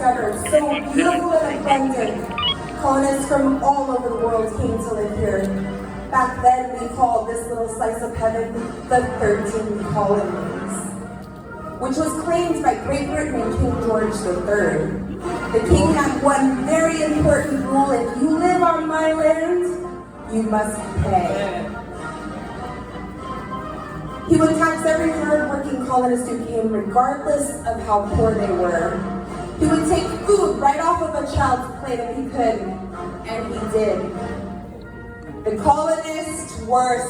discovered, so beautiful and abundant, colonists from all over the world came to live here. Back then, we called this little slice of heaven the 13 Colonies, which was claimed by Great Britain and King George III. The king had one very important rule: if you live on my land, you must pay. He would tax every hard-working colonist who came, regardless of how poor they were. He would take food right off of a child's plate if he could, and he did. The colonists were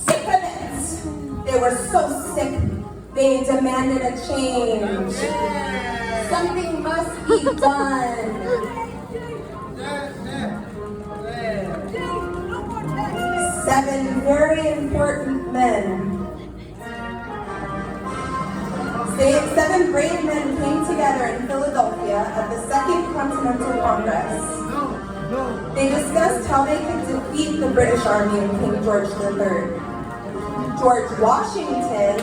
sick of it. They were so sick, they demanded a change. Something must be done. 7 very important men. 7 brave men came together in Philadelphia at the Second Continental Congress. They discussed how they could defeat the British Army and King George III. George Washington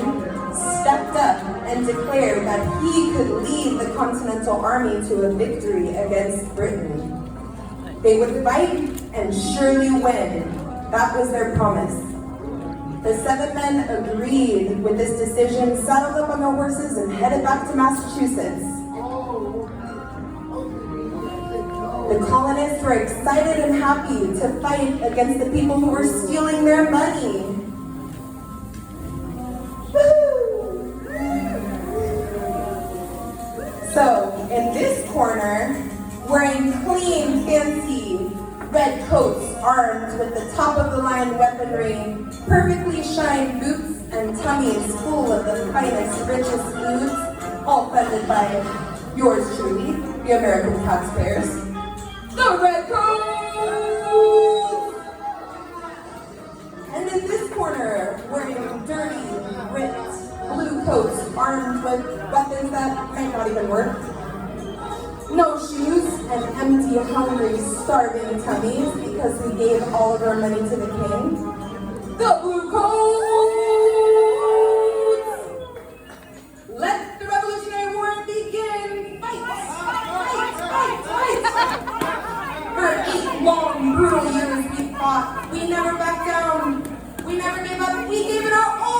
stepped up and declared that he could lead the Continental Army to a victory against Britain. They would fight and surely win. That was their promise. The 7 men agreed with this decision, saddled up on their horses, and headed back to Massachusetts. The colonists were excited and happy to fight against the people who were stealing their money. Woo! So, in this corner, wearing clean, fancy red coats, armed with the top-of-the-line weaponry, perfectly shined boots, and tummies full of the finest, richest foods, all funded by yours truly, the American taxpayers. The red coats! And in this corner, wearing dirty, ripped blue coats, armed with weapons that might not even work. No shoes and empty, hungry, starving tummies because we gave all of our money to the king. The blue coats! Let the Revolutionary War begin! Fight! Fight! Fight! Fight! For 8 long, brutal years we fought. We never backed down. We never gave up. We gave it our all!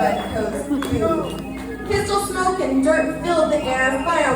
Red coats, boom. Pistol smoke and dirt filled the air. Fire